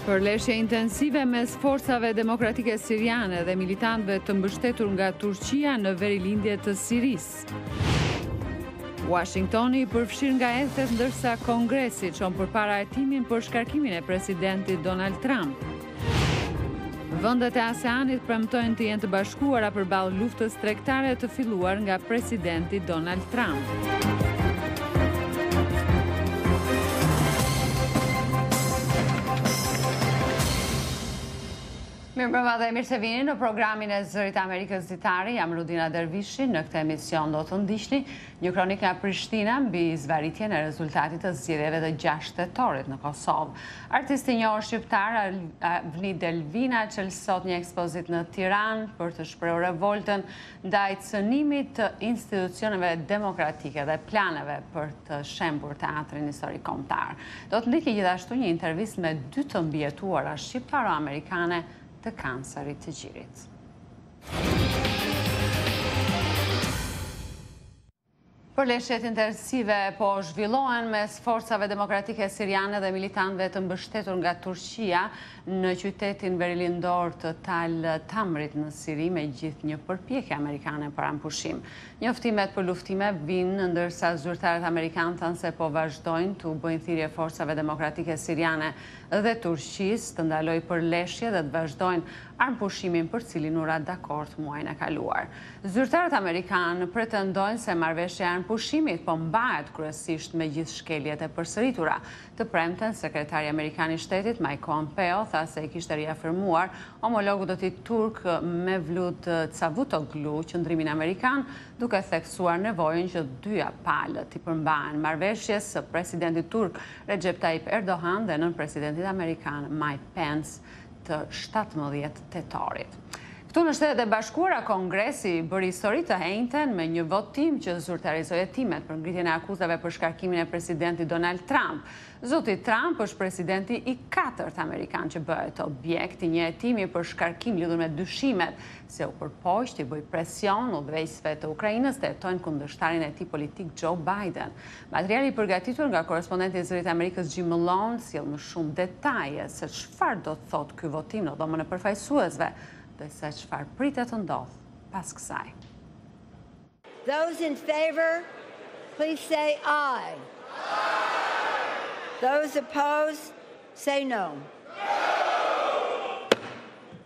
Përleshje intensive mes forcave demokratike siriane dhe militantëve të mbështetur nga Turqia në verilindje të Sirisë. Washingtoni përfshir nga ethet ndërsa Kongresi çon përpara hetimin për shkarkimin e presidentit Donald Trump. Vendet e ASEANit premtojnë të jenë të bashkuara përballë luftës tregtare të filluar nga presidenti Donald Trump. Mirëmbrëma dhe mirë se vini në programin e Zërit Amerikës Ditari. Jam Rudina Dervishi. Në këtë emision do të ndiqni një kronik nga Prishtina mbi zvarritjen e rezultatit të zgjedhjeve të 6 tetorit në Kosovë. Artisti i njohur shqiptar Avni Delvina çelësot një ekspozit në Tiranë për të shprehur revoltën ndaj cënimit të institucioneve demokratike dhe planeve për të shembur teatrin historik kombëtar. Do të ndiqni gjithashtu një intervistë me 2 të mbijetuara shqiptaro-amerikane të kancerit të gjirit. Përleshjet intensive po zhvillohen mes forcave demokratike siriane dhe militantëve të mbështetur nga Turqia në qytetin verilindor të Tal Tamrit në Siri me gjithë një përpjekje amerikane për ampushim. Njoftimet për luftime vinë ndërsa zyrtarët amerikanë thanë se po vazhdojnë të bëjnë thirrje forcave demokratike siriane dhe Turqisë të ndalojë përleshje dhe të vazhdojnë armpushimin për cilin u ra dakord muajin e kaluar. Zyrtarët amerikanë pretendojnë se marrëveshja e armpushimit po mbahet kryesisht me gjithë shkeljet e përsëritura. Të premten, sekretari amerikan i shtetit Mike Pompeo tha se i kishte riafirmuar homologu do t'i turk Mevlut Cavusoglu qëndrimin amerikan, duke theksuar nevojën që dyja palët t'i përmbahen marrëveshjes së presidentit turk Recep Tayyip Erdogan dhe nën presidentit amerikan Mike Pence të 17 tetorit. Këtu në Shtetet e Bashkuara, Kongresi bëri histori të henjten me një votim që zyrtarizoi hetimet për ngritjen e akuzave për shkarkimin e presidentit Donald Trump. Zoti Trump është presidenti i 4th amerikan që bëhet objekt i një hetimi për shkarkim lidhur me dyshimet se u përpoq të bëj presion udhëheqësve të Ukrainës të hetojnë kundërshtarin e tij politik Joe Biden. Materiali i përgatitur nga korrespondenti i Zërit Amerikës Jim Malone sjell më shumë detaje se çfarë do të thotë ky votim në dhomën e përfaqësuesve dhe se çfarë pritet të ndodhë pas kësaj. Those in favor, please say aye. Those opposed, say no.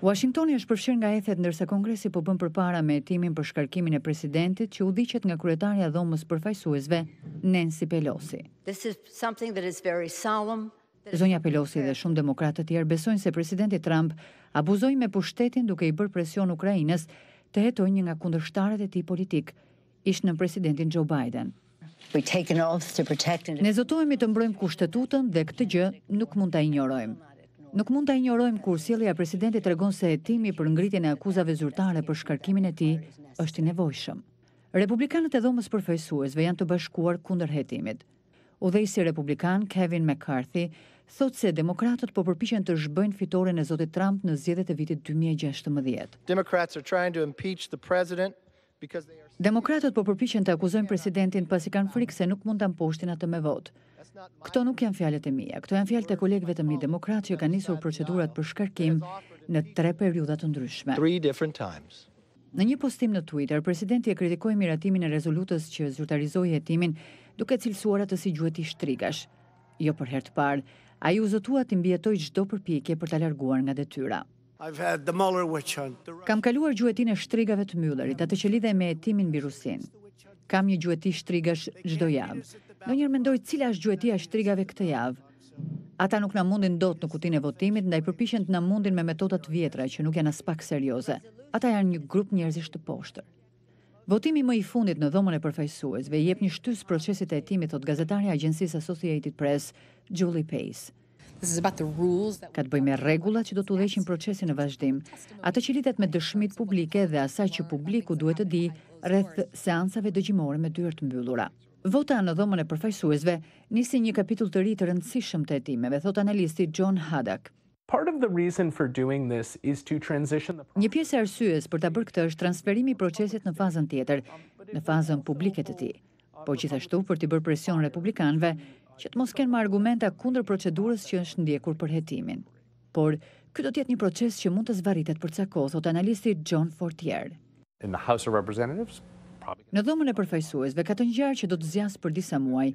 Washingtoni është përfshirë nga ethet ndërsa Kongresi po bën përpara me hetimin për shkarkimin e presidentit që udhëhiqet nga kryetarja e dhomës përfaqësuesve Nancy Pelosi. This is something that is very solemn. Zonja Pelosi dhe shumë demokratë të tjerë besojnë se presidenti Trump abuzoi me pushtetin duke i bërë presion Ukrainës të hetojë një nga kundërshtarët e tij politik, ish në presidentin Joe Biden. Ne zotohemi të mbrojmë kushtetutën dhe këtë gjë nuk mund ta injorojmë. Nuk mund ta injorojmë kur sjellja e presidentit tregon se hetimi për ngritjen e akuzave zyrtare për shkarkimin e tij është i nevojshëm. Republikanët e dhomës përfaqësuesve janë të bashkuar kundër hetimit. Udhëheqësi republikan Kevin McCarthy thotë se demokratët po përpiqen të zhbëjnë fitoren e zotit Trump në zgjedhjet e vitit 2016. Demokratët po përpiqen të akuzojnë presidentin pasi kanë frikë se nuk mund ta mposhtin atë me votë. Këto nuk janë fjalët e mia, këto janë fjalët e kolegëve të mi demokratë që kanë nisur procedurat për shkarkim në 3 periudha të ndryshme. Në një postim në Twitter, presidenti e kritikoi miratimin e rezolutës që zyrtarizoi hetimin duke cilësuar atë si gjueti shtrigash. Jo për herë të parë, ai u zotua të mbijetojë çdo përpjekje për ta larguar nga detyra. Kam kaluar gjuetinë e shtrigave të Müllerit, atë që lidhe me hetimin mbi Rusinë. Kam një gjueti shtrigash çdo javë. Ndonjëherë mendoj cila është gjuetia e shtrigave këtë javë. Ata nuk na mundin dot në kutinë e votimit, ndaj përpiqen të na mundin me metoda të vjetra që nuk janë as pak serioze. Ata janë një grup njerëzish të poshtër. Votimi më i fundit në dhomën e përfaqësuesve jep një shtys procesit të hetimit, thot gazetarja e agjencisë Associated Press, Julie Pace. Ka të bëjë me rregullat që do të udhëheqin procesin në vazhdim, atë që lidhet me dëshmitë publike dhe asaj që publiku duhet të di rreth seancave dëgjimore me dyert të mbyllura. Vota në dhomën e përfaqësuesve nisi një kapitull të ri të rëndësishëm të hetimeve, thot analisti John Haddock. Një pjesë e arsyes për ta bërë këtë është transferimi i procesit në fazën tjetër, në fazën publike të tij, po gjithashtu për t'i bërë presion republikanëve që të mos kenë më argumenta kundër procedurës që është ndjekur për hetimin. por ky do të jetë një proces që mund të zvarritet për ca kohë, thot analisti John Fortier. In the House of Representatives, Në dhomën e përfaqësuesve ka të ngjarë që do të zgjasë për disa muaj,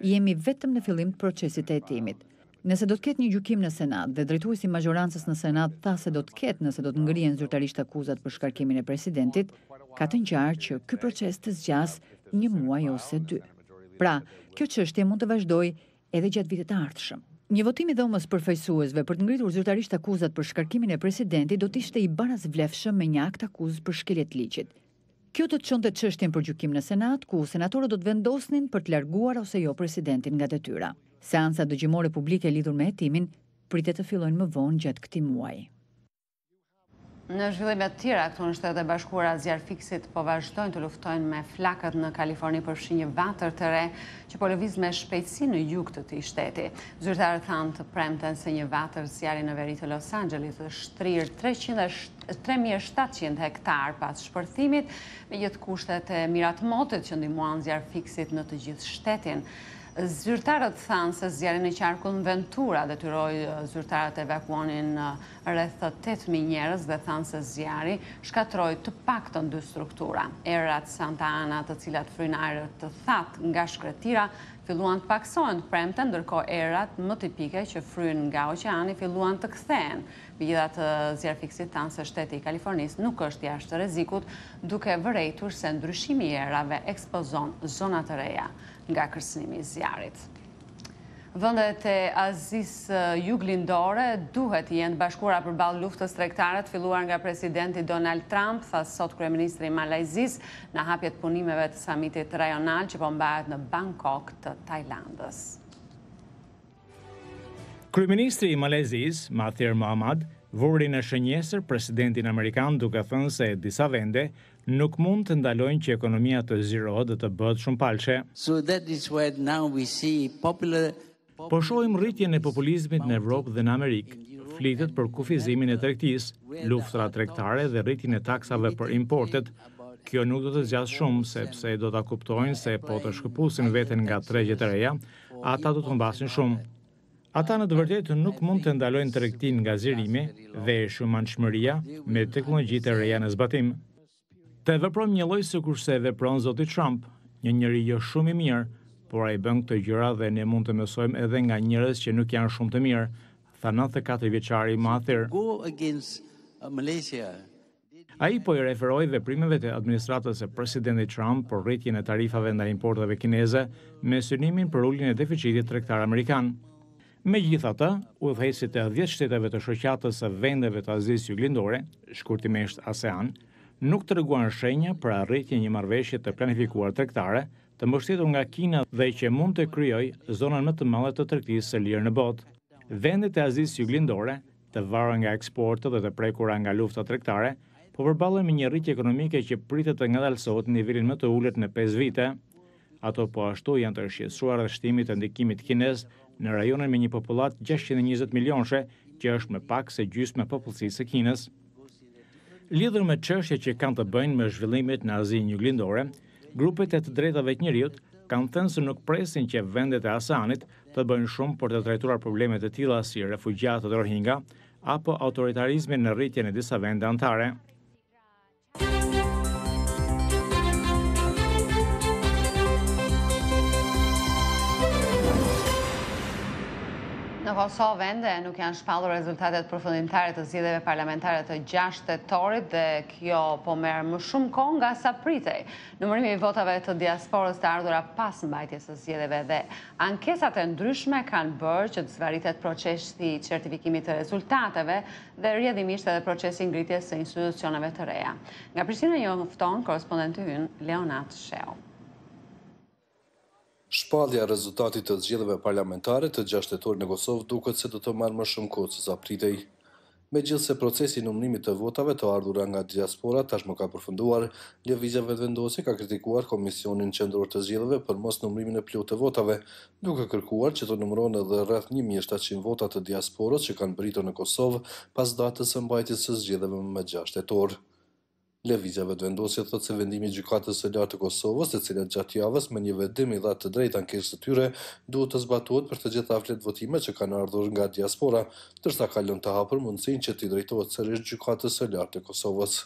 jemi vetëm në fillim të procesit të hetimit. Nëse do të ketë një gjykim në Senat dhe drejtuesi i majorancës në Senat tha se do të ketë nëse do të ngrihen zyrtarisht akuzat për shkarkimin e presidentit, ka të ngjarë që ky proces të zgjasë një muaj ose dy. Pra, kjo çështje mund të vazhdojë edhe gjatë vitit të ardhshëm. Një votim i dhomës përfaqësuesve për të ngritur zyrtarisht akuzat për shkarkimin e presidentit do të ishte i barazvlefshëm me një akt akuzë për shkelje të ligjit. Kjo do të çonte çështjen për gjykim në Senat, ku senatorët do të vendosnin për të larguar ose jo presidentin nga detyra. Seanca dëgjimore publike lidhur me hetimin pritet të fillojnë më vonë gjatë këtij muaji. Në zhvillime të tjera, këtu në Shtetet e Bashkuara, zjarfikësit po vazhdojnë të luftojnë me flakët në Kaliforni përfshi një vatër të re që po lëviz me shpejtësi në jug të këtij shteti. Zyrtarët thanë të premten se një vatër zjarri në veri të Los Angeles të shtrirë 3.700 hektar pas shpërthimit, me gjithë kushtet e miratmotit që ndihmuan zjarfikësit në të gjithë shtetin. Zyrtarët thanë se zjarri në qarkun Ventura detyroi zyrtarët evakuonin rreth 8.000 njerëz dhe thanë se zjarri shkatroi të paktën 2 struktura. Erat Santa Ana, të cilat fryn ajër të thatë nga shkretira, filluan të paksohen të premten, ndërkohë erat më tipike që fryn nga oqeani filluan të kthehen. Megjithatë, zjarfikësit thanë se shteti i Kalifornisë nuk është jashtë rrezikut, duke vërejtur se ndryshimi i erave ekspozon zona të reja nga kërcënimi i zjarrit. Vendet e Azisë juglindore duhet të jenë bashkuara përballë luftës tregtare të filluar nga presidenti Donald Trump, tha sot kryeministri i Malajzisë në hapjet punimeve të samitit rajonal që po mbahet në Bangkok të Tajlandës. Kryeministri i Malajzisë, Mahathir Mohamad, vuri në shënjesër presidentin amerikan duke thënë se disa vende nuk mund të ndalojnë që ekonomia të zhvillohet dhe të bëhet shumë palçe. So that is why now we see popular. Po shohim rritjen e populizmit në Evropë dhe në Amerikë. Flitet për kufizimin e tregtisë, luftra tregtare dhe rritjen e taksave për importet. Kjo nuk do të zgjasë shumë, sepse do ta kuptojnë se po të shkëpusin veten nga tregjet e reja, ata do të humbasin shumë. Ata në të vërtetë nuk mund të ndalojnë tregtinë nga zgjerimi dhe shumanshmëria me teknologjitë e reja në zbatim. Të veprojmë një lloj sikurse vepron zoti Trump, një njeri jo shumë i mirë, por ai bën këto gjëra dhe ne mund të mësojmë edhe nga njerëz që nuk janë shumë të mirë, tha 94 vjeçari Mahathir. Go against Malaysia. Ai po i referoi veprimeve të administratës së presidentit Trump për rritjen e tarifave ndaj importeve kineze me synimin për uljen e deficitit tregtar amerikan. Megjithatë, udhëheqësit e 10 shteteve të shoqatës së vendeve të Azisë Juglindore, shkurtimisht ASEAN, nuk treguan shenja për arritjen e një marrëveshje të planifikuar tregtare, të mbështetur nga Kina dhe që mund të krijojë zonën më të madhe të tregtisë së lirë në botë. Vendet e Azisë Juglindore, të varura nga eksportet dhe të prekura nga lufta tregtare, po përballen me një rritje ekonomike që pritet të ngadalësohet në nivelin më të ulët në 5 vite. Ato po ashtu janë të shqetësuar rreth të ndikimit kinez në rajonin me një popullat 620 milionëshe, që është më pak se gjysmë e popullsisë së Kinës. Lidhur me çështjet që kanë të bëjnë me zhvillimet në Azinë Juglindore, grupet e të drejtave të njerëzit kanë thënë se nuk presin që vendet e ASEANit të bëjnë shumë për të trajtuar probleme të tilla si refugjatët Rohingya apo autoritarizmin në rritjen e disa vende anëtare. Në Kosovë ende nuk janë shpallur rezultatet përfundimtare të zgjedhjeve parlamentare të 6 tetorit dhe kjo po merr më shumë kohë nga sa pritej. Numërimi i votave të diasporës të ardhura pas mbajtjes së zgjedhjeve dhe ankesat e ndryshme kanë bërë që të zvaritet procesi i certifikimit të rezultateve dhe rrjedhimisht edhe procesi ngritjes së institucioneve të reja. Nga Prishtina njofton korrespondenti ynë Leonat Sheu. Shpallja e rezultatit të zgjedhjeve parlamentare të 6 tetorit në Kosovë duket se do të marrë më shumë kohë se sa pritej. Megjithse procesi i numërimit të votave të ardhura nga diaspora tashmë ka përfunduar, lëvizja vetëvendose ka kritikuar Komisionin Qendror të Zgjedhjeve për mos numërimin e plotë të votave, duke kërkuar që të numërohen edhe rreth 1700 vota të diasporës që kanë britur në Kosovë pas datës së mbajtjes së zgjedhjeve më 6 tetor. Lëvizja vetëvendosje thotë se vendimi i gjykatës së lartë të Kosovës, e cila gjatë javës me një vendim i dha të drejtë ankesës së tyre, duhet të zbatohet për të gjitha flet votime që kanë ardhur nga diaspora, ndërsa ka lënë të hapur mundësinë që t'i drejtohet sërish gjykatës së lartë të Kosovës.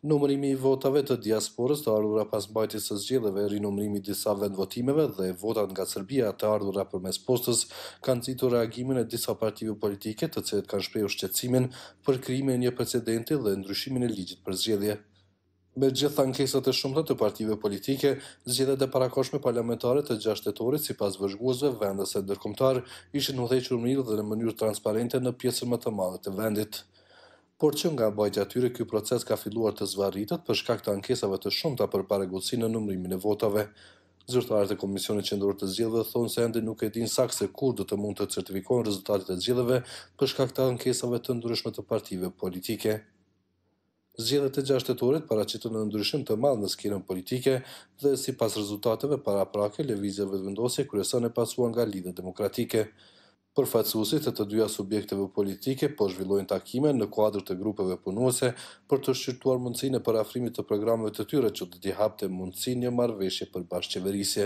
Numërimi i votave të diasporës të ardhura pas mbajtjes së zgjedhjeve, rinumërimi i disa vendvotimeve dhe votat nga Serbia të ardhura përmes postës kanë nxitur reagimin e disa partive politike, të cilët kanë shprehur shqetësimin për krijimin e një precedenti dhe ndryshimin e ligjit për zgjedhje. Me gjitha ankesat e shumta të partive politike, zgjedhjet e parakohshme parlamentare të 6 tetorit sipas vëzhguesve vendase ndërkombëtar ishin udhëhequr mirë dhe në mënyrë transparente në pjesën më të madhe të vendit. Por që nga mbajtja e tyre ky proces ka filluar të zvarritet për shkak të ankesave të shumta për paregullsi në numërimin e votave. Zyrtarët e Komisionit Qendror të Zgjedhjeve thonë se ende nuk e dinë saktë se kur do të mund të certifikohen rezultatet e zgjedhjeve për shkak të ankesave të ndryshme të partive politike. Zgjedhjet e 6 tetorit paraqiten në ndryshim të madh në skenën politike dhe sipas rezultateve paraprake lëvizja vetëvendosje kryeson e pasuar nga Lidhja Demokratike. Përfaqësuesit e të dyja subjekteve politike po zhvillojnë takime në kuadër të grupeve punuese për të shqyrtuar mundësinë e parafrimit të programeve të tyre që do t'i hapte mundësinë një marrëveshje për bashkëqeverisje.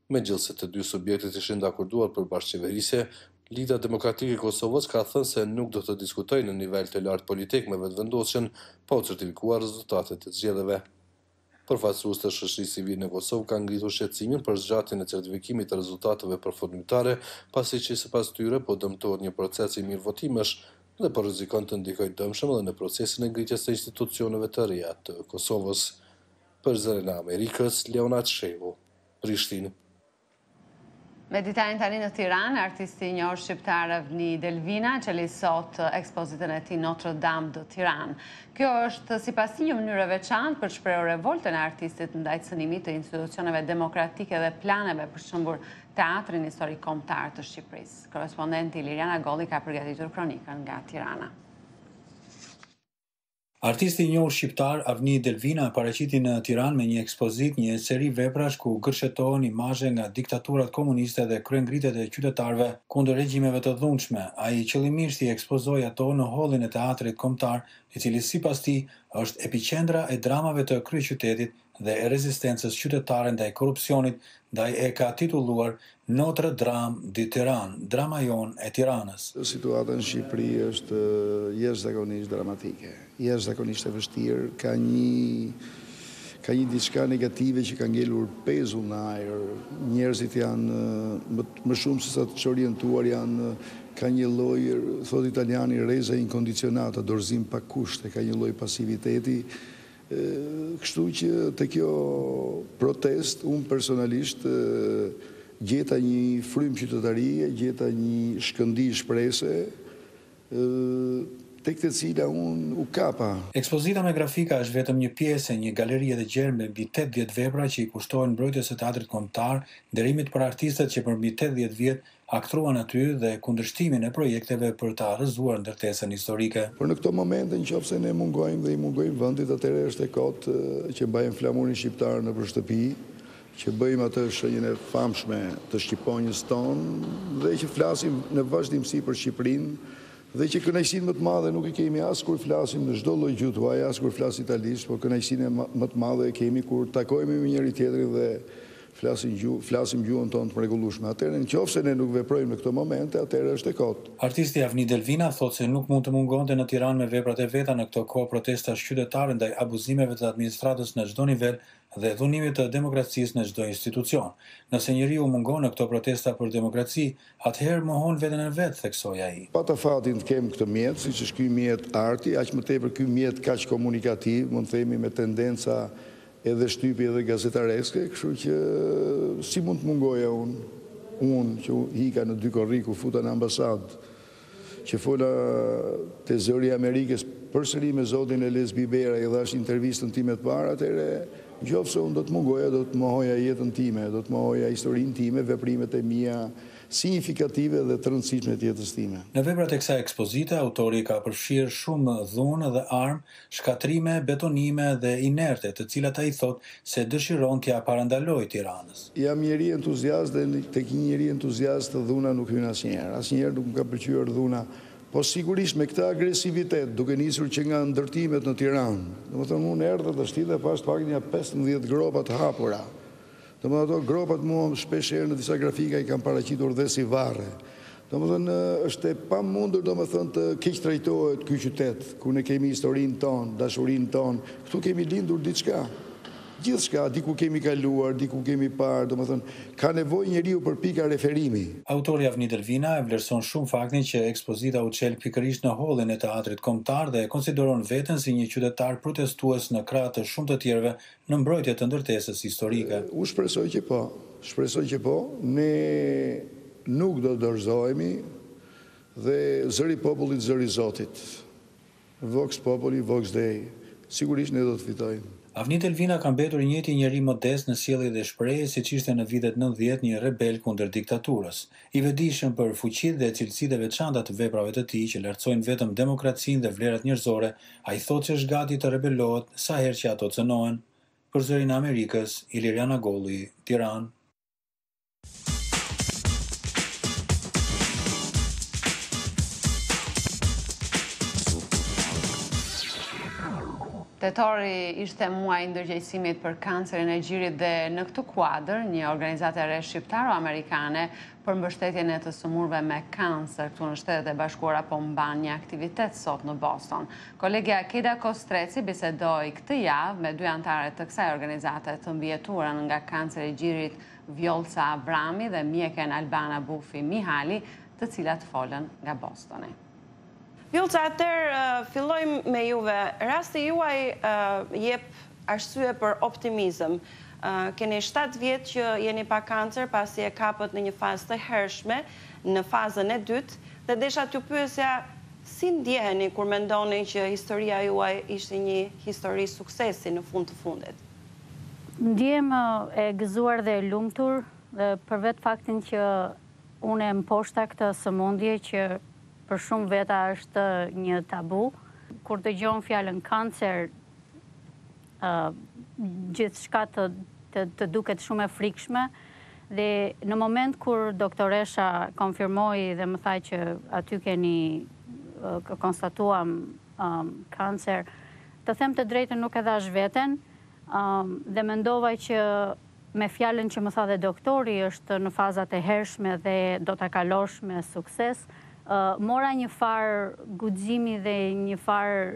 Megjithëse të dy subjektet ishin dakorduar për bashkëqeverisje, Lidhja Demokratike e Kosovës ka thënë se nuk do të diskutojë në nivel të lartë politik me vetëvendosjen pa u certifikuar rezultatet e zgjedhjeve. Përfaqësues të shoqërisë civile në Kosovë kanë ngritur shqetësimin për zgjatjen e certifikimit të rezultateve përfundimtare, pasi që sipas tyre po dëmtohet një proces i mirëvotimësh dhe po rrezikon të ndikojë dëmshëm edhe në procesin e ngritjes së institucioneve të reja të Kosovës. Për Zërin e Amerikës, Leonard Shehu, Prishtinë. Me ditarin tani në Tiranë, artisti i njohur shqiptar Avni Delvina qeli sot ekspozitën e tij Notre Dame de Tiranë. Kjo është sipas tij një mënyrë e veçantë për shprehur revoltën e artistit ndaj cënimit të institucioneve demokratike dhe planeve për shëmbur teatrin historik kombëtar të Shqipërisë. Korrespondenti Liriana Golli ka përgatitur kronikën nga Tirana. Artisti i njohur shqiptar Avni Delvina paraqiti në Tiranë me një ekspozitë, një seri veprash ku gërshetohen imazhe nga diktaturat komuniste dhe kryengritjet e qytetarëve kundër regjimeve të dhunshme. Ai qëllimisht I ekspozoi ato në hollin e teatrit kombëtar, I cili sipas tij është epiqendra e dramave të kryeqytetit dhe e rezistencës qytetare ndaj korrupsionit, ndaj e ka titulluar Notre Dame de Tiranë, drama jon e Tiranës. Situata në Shqipëri është jashtëzakonisht dramatike, jashtëzakonisht e vështirë, ka një diçka negative që ka ngelur pezull në ajër. Njerëzit janë më shumë se sa të orientuar janë, ka një lloj, thot italiani, reza incondicionata, dorëzim pa kushte, ka një lloj pasiviteti. Kështu që te kjo protest, unë personalisht gjeta një frym qytetarie, gjeta një shkëndi shprese, tek të cila unë u kapa. Ekspozita me grafika është vetëm një pjesë e një galerie të gjerë me mbi 80 vepra që I kushtohen mbrojtjes së teatrit kombëtar, nderimit për artistët që për mbi 80 vjet aktruan aty dhe kundërshtimin e projekteve për ta rrëzuar ndërtesën historike. Por në këto momente, nëse ne mungojmë dhe I mungojmë vendit, atëherë është e kotë që mbajmë flamurin shqiptar nëpër shtëpi, që bëjmë atë shenjën e famshme të shqiponjës tonë dhe që flasim në vazhdimsi për Shqipërinë, dhe që kënaqësinë më të madhe nuk I kemi as kur flasim në çdo lloj gjuhë tuaj, as kur flas italisht, por kënaqësinë më të madhe e kemi kur takohemi me njëri tjetrin dhe flasim gjuhën tonë të mrekullueshme. Atëherë nëse ne nuk veprojmë në këto momente, atëherë është e kotë. Artisti Avni Delvina thotë se nuk mund të mungonte në Tiranë me veprat e veta në këto kohë protestash qytetare ndaj abuzimeve të administratës në çdo nivel dhe dhunimit të demokracisë në çdo institucion. Nëse njeriu mungon në këto protesta për demokraci, atëherë mohon veten e vet, theksoi ai. Pa të fatin të kem këtë mjet, siç është ky mjet arti, aq më tepër ky mjet kaq komunikativ, mund të themi me tendenca edhe shtypi edhe gazetareske, kështu që si mund të mungoja unë që hika në dy korriku, futa në ambasadë, që fola te Zëri I Amerikës përsëri me zotin Eles Bibera I dhash intervistën time të parë, atëherë nëse unë do të mungoja, do të mohoja jetën time, do të mohoja historinë time, veprimet e mia signifikative dhe të rëndësishme të jetës time. Në veprat e kësaj ekspozite, autori ka përfshirë shumë dhunë dhe armë, shkatrime, betonime dhe inerte, të cilat ai thot se dëshiron t'ia parandalojë Tiranës. Jam njeri entuziast dhe tek një njeri entuziast dhuna nuk hyn asnjëherë. Asnjëherë nuk më ka pëlqyer dhuna, Po sigurisht me këtë agresivitet, duke nisur që nga ndërtimet në Tiranë, domethënë unë erdha të shti dhe pas pak një 15 gropa të hapura. Domethënë ato gropat mua shpesh herë në disa grafika i kanë paraqitur dhe si varre. Domethënë është e pamundur domethënë të keq trajtohet ky qytet, ku ne kemi historinë tonë, dashurinë tonë, këtu kemi lindur diçka. Gjithçka, diku kemi kaluar, diku kemi parë, domethënë ka nevojë njeriu për pika referimi. Autori Avni Delvina e vlerëson shumë faktin që ekspozita u çel pikërisht në hollin e teatrit kombëtar dhe konsideron veten si një qytetar protestues në krah të shumë të tjerëve në mbrojtje të ndërtesës historike. U shpresoj që po, ne nuk do dorëzohemi dhe zëri popullit, zëri Zotit. Vox populi, vox Dei. Sigurisht ne do të fitojmë. Avni Delvina ka mbetur njëti njeri modest në sjellje dhe shprehje siç ishte në vitet 90 një rebel kundër diktaturës. I vetëdijshëm për fuqitë dhe cilësitë e veçanta të veprave të tij që lartësojnë vetëm demokracinë dhe vlerat njerëzore, ai thotë që është gati të rebelohet sa herë që ato cënohen. Për Zërin e Amerikës, Iliriana Golli, Tiranë. Tetori ishte muaj ndërgjegjësimit për kancerin e gjirit dhe në këtë kuadër, një organizatë e re shqiptaro-amerikane për mbështetjen e të sëmurëve me kancer këtu në Shtetet e Bashkuara po mban një aktivitet sot në Boston. Kolegja Keda Kostreci bisedoi këtë javë me dy anëtarë të kësaj organizate të mbijetura nga kanceri i gjirit, Vjolca Avrami dhe mjeken Albana Bufi Mihali, të cilat folën nga Bostoni. Vjolca, atëherë fillojmë me juve. Rasti juaj jep arsye për optimizëm. Keni 7 vjet që jeni pa kancer pasi e kapët në një fazë të hershme, në fazën e dytë, dhe desha t'ju pyesja si ndjeheni kur mendoni që historia juaj ishte një histori suksesi në fund të fundit? Ndjem e gëzuar dhe e lumtur për vetë faktin që unë e mposhta këtë sëmundje që për shumë veta është një tabu. Kur dëgjon fjalën kancer, gjithçka të duket shumë e frikshme dhe në moment kur doktoresha konfirmoi dhe më tha që aty keni konstatuam kancer, të them të drejtën nuk e dhash veten dhe mendova që me fjalën që më tha dhe doktori është në fazat e hershme dhe do ta kalosh me sukses. Mora një farë guximi dhe një farë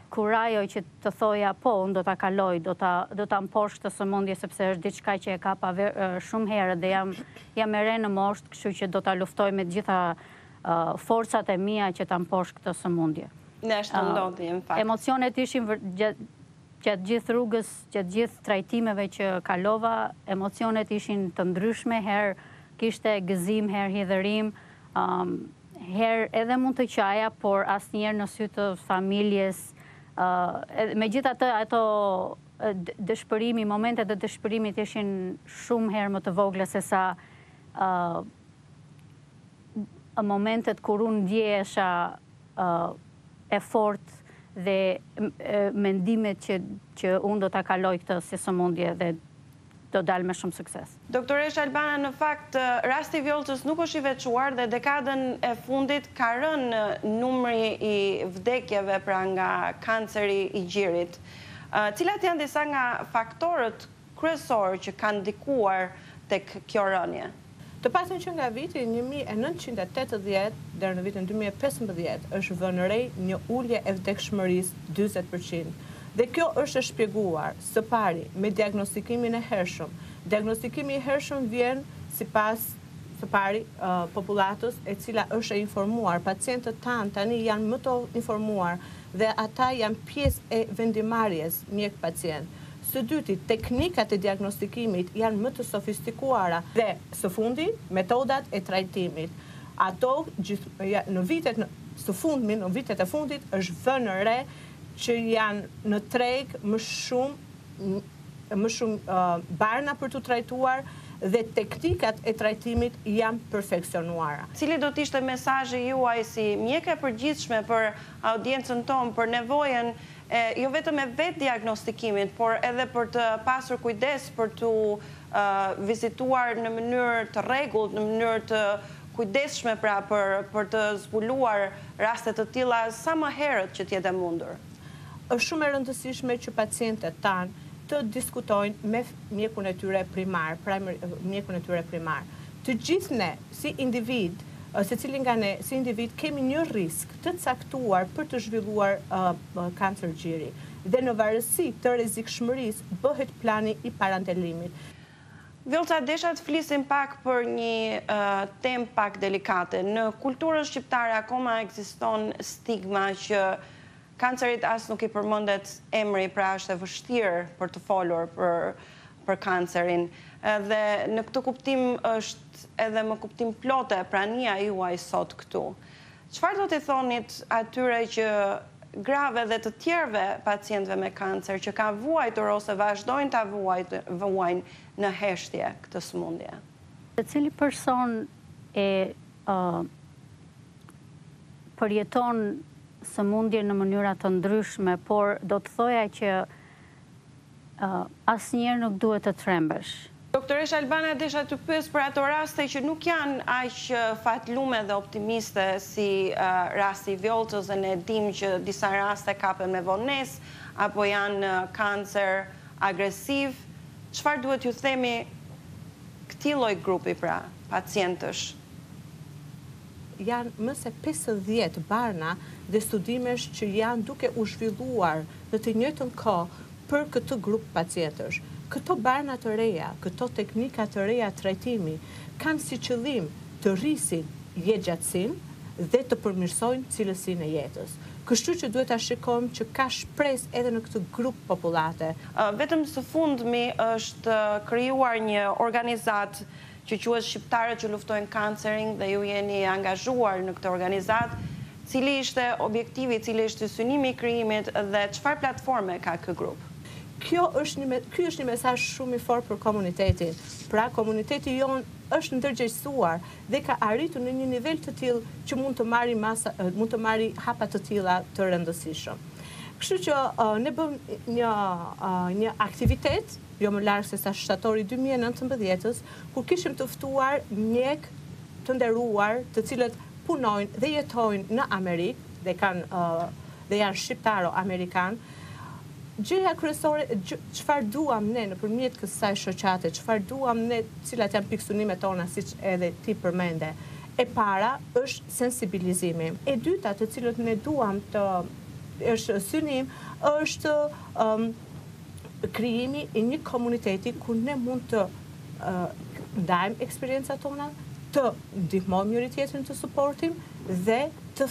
kurajo që të thoja po, unë do ta kaloj, do ta mposh këtë sëmundje sepse është diçka që e kapa shumë herë dhe jam e re në moshë, kështu që do ta luftoj me të gjitha forcat e mia që ta mposh këtë sëmundje. Ne ashtu ndodhi në fakt. Emocionet ishin gjatë gjithë rrugës, gjatë gjithë trajtimeve që kalova, emocionet ishin të ndryshme, herë kishte gëzim, herë hidhërim, herë edhe mund të qaja, por asnjëherë në sy të familjes. Megjithatë ato dëshpërimi, momentet e dëshpërimit ishin shumë herë më të vogla se sa momentet kur unë ndjesha efort dhe mendimet që unë do ta kaloj këtë si sëmundje dhe do dalë me shumë sukses. Doktoresha Albana, në fakt, rasti Vjolcës nuk është i veçuar dhe dekadën e fundit ka rënë numri i vdekjeve pra nga kanceri i gjirit. Cilat janë disa nga faktorët kryesorë që kanë ndikuar tek kjo rënje? Të paktën që nga viti 1980 deri në vitin 2015 është vënë re një ulje e vdekshmërisë 40%. Dhe kjo është shpjeguar së pari me diagnostikimin e hershëm. Diagnostikimi i hershëm vjen sipas së pari popullatës e cila është e informuar. Pacientët tanë tani janë më të informuar dhe ata janë pjesë e vendimarrjes mjek-pacient. Së dyti, teknikat e diagnostikimit janë më të sofistikuara dhe së fundi, metodat e trajtimit. Ato në vitet e fundit është vënë re që janë në treg më shumë barna për të trajtuar dhe teknikat e trajtimit janë perfeksionuara. Cili do të ishte mesazhi juaj si mjek e përgjithshme për audiencën tonë, për nevojën jo vetëm e vetë diagnostikimit, por edhe për të pasur kujdes për të vizituar në mënyrë të rregullt, në mënyrë të kujdesshme pra për të zbuluar raste të tilla sa më herët që t'jetë e mundur? Është shumë e rëndësishme që pacientët tanë të diskutojnë me mjekun e tyre primar, Të gjithë ne, si individ, secili nga ne, si individ, kemi një risk të caktuar për të zhvilluar kancer gjiri. Dhe në varësi të rrezikshmërisë bëhet plani i parandalimit. Vjollca, desha të flisim pak për një temë pak delikate. Në kulturën shqiptare akoma ekziston stigma që kancerit as nuk i përmendet emri, pra është e vështirë për të folur për kancerin. Dhe në këtë kuptim është edhe më kuptim plote prania juaj sot këtu. Çfarë do t'i thonit atyre që grave dhe të tjerëve pacientëve me kancer që ka vuajtur ose vazhdojnë ta vuajnë në heshtje këtë sëmundje? Secili person e përjeton sëmundje në mënyra të ndryshme, por do të thoja që asnjëherë nuk duhet të trembesh. Doktoresh Albana, desha të pyes për ato raste që nuk janë aq fatlume dhe optimiste si rasti i Vjollcës, dhe ne dim që disa raste kapen me vonesë apo janë kancer agresiv. Çfarë duhet ju themi këtij lloj grupi pra pacientësh? Janë më se 50 barna dhe studimesh që janë duke u zhvilluar në të njëjtën kohë për këtë grup pacientësh. Këto barna të reja, këto teknika të reja trajtimi kanë si qëllim të rrisin jetëgjatësinë dhe të përmirësojnë cilësinë e jetës. Kështu që duhet ta shikojmë që ka shpresë edhe në këtë grup popullate. Vetëm së fundmi është krijuar një organizat që quhet Shqiptarët që luftojnë kancerin dhe ju jeni angazhuar në këtë organizat. Cili ishte objektivi, cili ishte synimi i krijimit dhe çfarë platforme ka ky grup? Ky është një mesazh shumë i fortë për komunitetin. Pra, komuniteti jon është ndërgjegjësuar dhe ka arritur në një nivel të tillë që mund të marrë hapa të tilla të rëndësishëm. Kështu që ne bëm një aktivitet, jo më larg se sa shtatori 2019-s, kur kishim të ftuar mjek të nderuar, të cilët punojnë dhe jetojnë në Amerikë dhe janë shqiptaro-amerikan. Gjëja kryesore, çfarë duam ne nëpërmjet kësaj shoqate, çfarë duam ne, cilat janë pikësunimet tona, siç edhe ti përmende. E para është sensibilizimi. E dyta, të cilët ne duam është synim, është krijimi i një komuniteti ku ne mund të ndajmë eksperiencat tona, të ndihmojmë njëri tjetrin, të suportim dhe të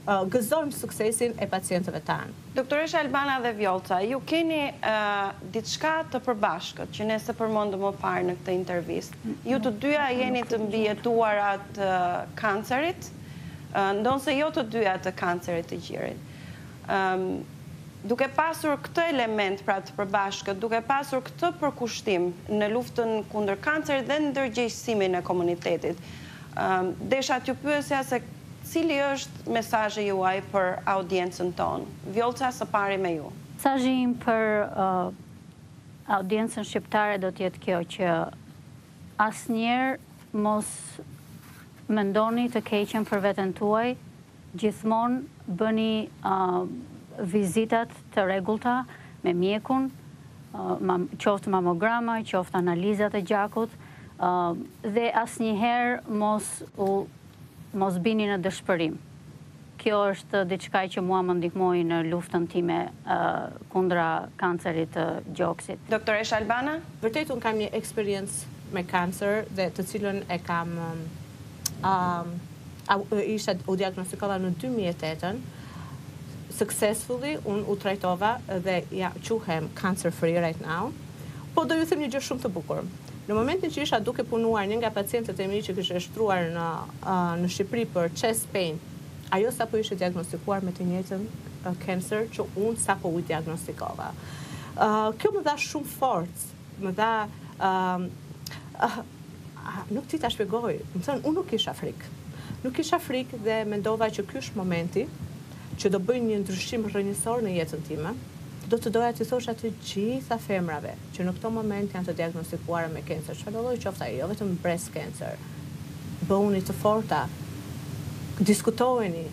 gëzojmë suksesin e pacientëve tanë. Doktoresh Albana dhe Vjollca, ju keni diçka të përbashkët që ne se përmendëm më parë në këtë intervistë. Ju të dyja jeni të mbijetuarat të kancerit, ndonse jo të dyja të kancerit të gjirit. Duke pasur këtë element pra të përbashkët, duke pasur këtë përkushtim në luftën kundër kancerit dhe ndërgjegjësimin e komunitetit, desha t'ju pyesja se cili është mesazhi juaj për audiencën tonë? Vjollca, së pari me ju. Mesazhi im për audiencën shqiptare do të jetë kjo që asnjëherë mos mendoni të keqen për veten tuaj, gjithmonë bëni vizitat të rregullta me mjekun, qoftë mamograma, qoftë analizat e gjakut, dhe asnjëherë mos bini në dëshpërim. Kjo është diçka që mua më ndihmoi në luftën time kundra kancerit të gjoksit. Doktoresh Albana? Vërtet unë kam një eksperiencë me kancer dhe të cilën e kam u diagnostikova në 2008-ën. Successfully, unë u trajtova dhe quhem cancer free right now. Po do ju them një gjë shumë të bukur. Në momentin që isha duke punuar një nga pacientët e mi që kishte shtruar në Shqipëri për chest pain, ajo sapo ishte diagnostikuar me të njëjtën cancer që unë sapo u diagnostikova. Kjo më dha shumë forcë, më dha nuk ti ta shpjegoj, më thënë, unë nuk kisha frikë. Nuk kisha frikë dhe mendova që ky është momenti që do bëjnë një ndryshim rrënjësor në jetën time. Do të doja të thosha të gjitha femrave që në këto moment janë të diagnostikuara me kancer, çfarë lloji qoftë ai, jo vetëm breast cancer. bëhuni të forta, diskutojeni,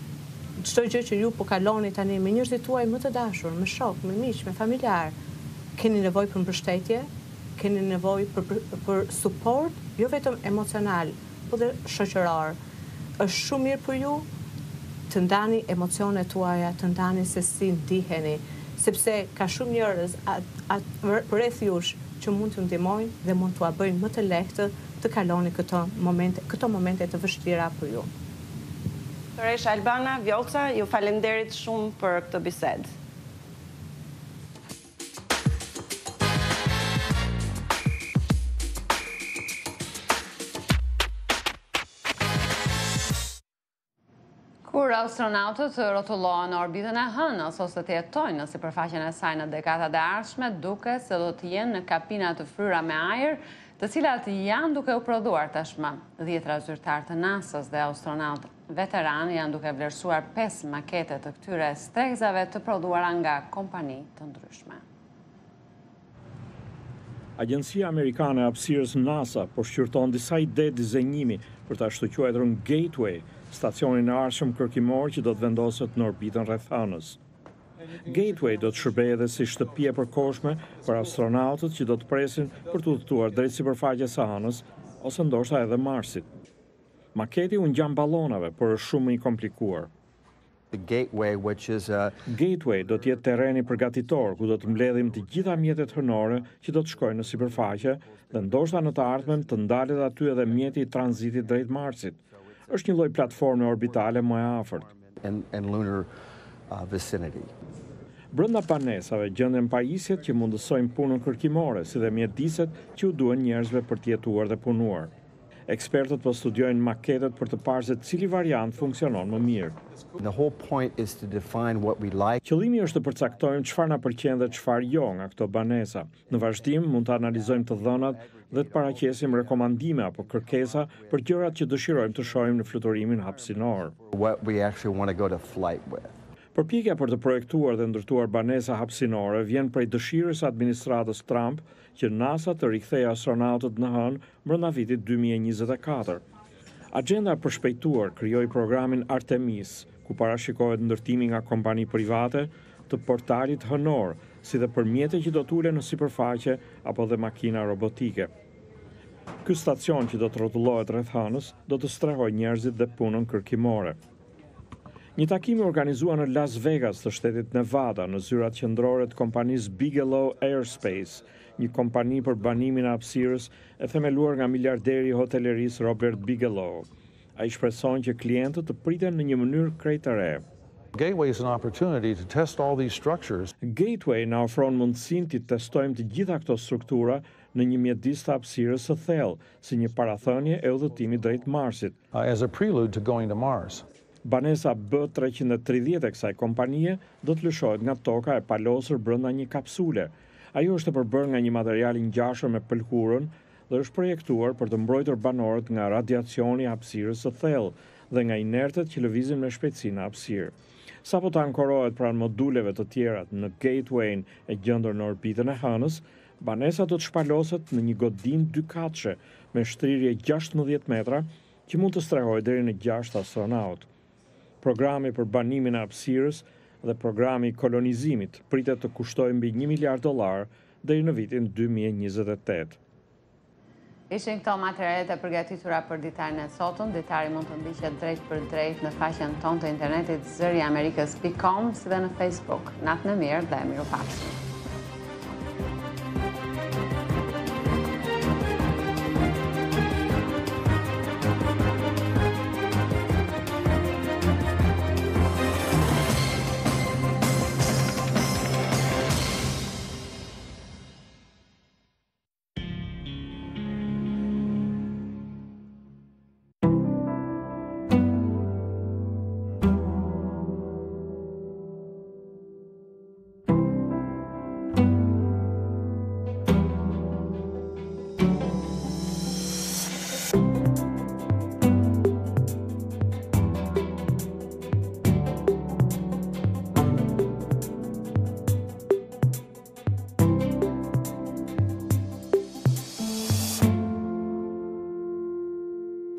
çdo gjë që ju po kaloni tani me njerëzit tuaj më të dashur, me shok, me miq, me familjar, keni nevojë për mbështetje, keni nevojë për suport, jo vetëm emocional, por dhe shoqëror. Është shumë mirë për ju të ndani emocionet tuaja, të ndani se si ndiheni, sepse ka shumë njerëz rreth jush që mund t'ju ndihmojnë dhe mund t'ua bëjnë më të lehtë të kaloni këto momente të vështira për ju. Doktoresha Albana Vjollca, ju falenderit shumë për këtë bisedë. Kur astronautët rrotullohen në orbitën e hënës ose të jetojnë në sipërfaqen e saj në dekadat e ardhshme, duket se do të jenë në kapina të fryera me ajër, të cilat janë duke u prodhuar tashmë. 10 zyrtarë të NASA-s dhe astronautë veteranë janë duke vlerësuar 5 makete të këtyre stregzave të prodhuara nga kompani të ndryshme. Agjencia Amerikane e Hapësirës NASA po shqyrton disa ide dizenjimi për ta shtuquar Gateway, stacionin e arshëm kërkimor që do të vendoset në orbitën rreth hënës. Gateway do të shërbejë edhe si shtëpi e përkohshme për astronautët që do të presin për të udhëtuar drejt sipërfaqes së hënës ose ndoshta edhe Marsit. Maketi u ngjan ballonave, por është shumë i komplikuar. Gateway do të jetë terreni përgatitor ku do të mbledhim të gjitha mjetet hënore që do të shkojnë në sipërfaqe dhe ndoshta në të ardhmen të ndalet aty edhe mjeti i tranzitit drejt Marsit. Është një lloj platforme orbitale më e afërt. Brenda banesave gjenden pajisjet që mundësojnë punën kërkimore, si dhe mjediset që u duhen njerëzve për të jetuar dhe punuar. Ekspertët po studiojnë maketet për të parë se cili variant funksionon më mirë. Qëllimi është të përcaktojmë çfarë na pëlqen dhe çfarë jo nga këto banesa. Në vazhdim mund të analizojmë të dhënat dhe të paraqesim rekomandime apo kërkesa për gjërat që dëshirojmë të shohim në fluturimin hapësinor. Përpjekja për të projektuar dhe ndërtuar banesa hapësinore vjen prej dëshirës së administratës Trump që NASA të rikthejë astronautët në hënë brenda vitit 2024. Agenda e përshpejtuar krijoi programin Artemis, ku parashikohet ndërtimi nga kompani private të portalit hënor, si dhe për mjete që do të ulen në sipërfaqe apo dhe makina robotike. Ky stacion që do të rrotullohet rreth hënës do të strehojë njerëzit dhe punën kërkimore. Një takim organizuar në Las Vegas të shtetit Nevada në zyrat qendrore të kompanisë Bigelow Aerospace, një kompani për banimin e hapësirës e themeluar nga miliarderi i hotelerisë Robert Bigelow. Ai shpreson që klientët të priten në një mënyrë krejt të re. Gateway na ofron mundësinë të testojmë të gjitha këto struktura në një mjedis të hapësirës së thellë, si një parathënie e udhëtimit drejt Marsit. Banesa B330 e kësaj kompanie do të lëshohet nga toka e palosur brenda një kapsule. Ajo është e përbërë nga një material i ngjashëm me pëlhurën dhe është projektuar për të mbrojtur banorët nga radiacioni i hapësirës së thellë dhe nga inertet që lëvizin me shpejtësi në hapësirë. Sapo të ankorohet pranë moduleve të tjera në Gateway e gjendur në orbitën e hënës, banesa do të shpaloset në një godinë 2-katëshe me shtrirje 16 metra që mund të strehojë deri në 6 astronautë. Programi për banimin e hapësirës dhe programi i kolonizimit pritet të kushtojë mbi $1 miliard deri në vitin 2028. Ishin këto materialet e përgatitura për ditarin e sotëm. Ditari mund të ndiqet drejt për drejt në faqen tonë të internetit zëriamerikës.com si dhe në Facebook. Natën e mirë dhe mirupafshim.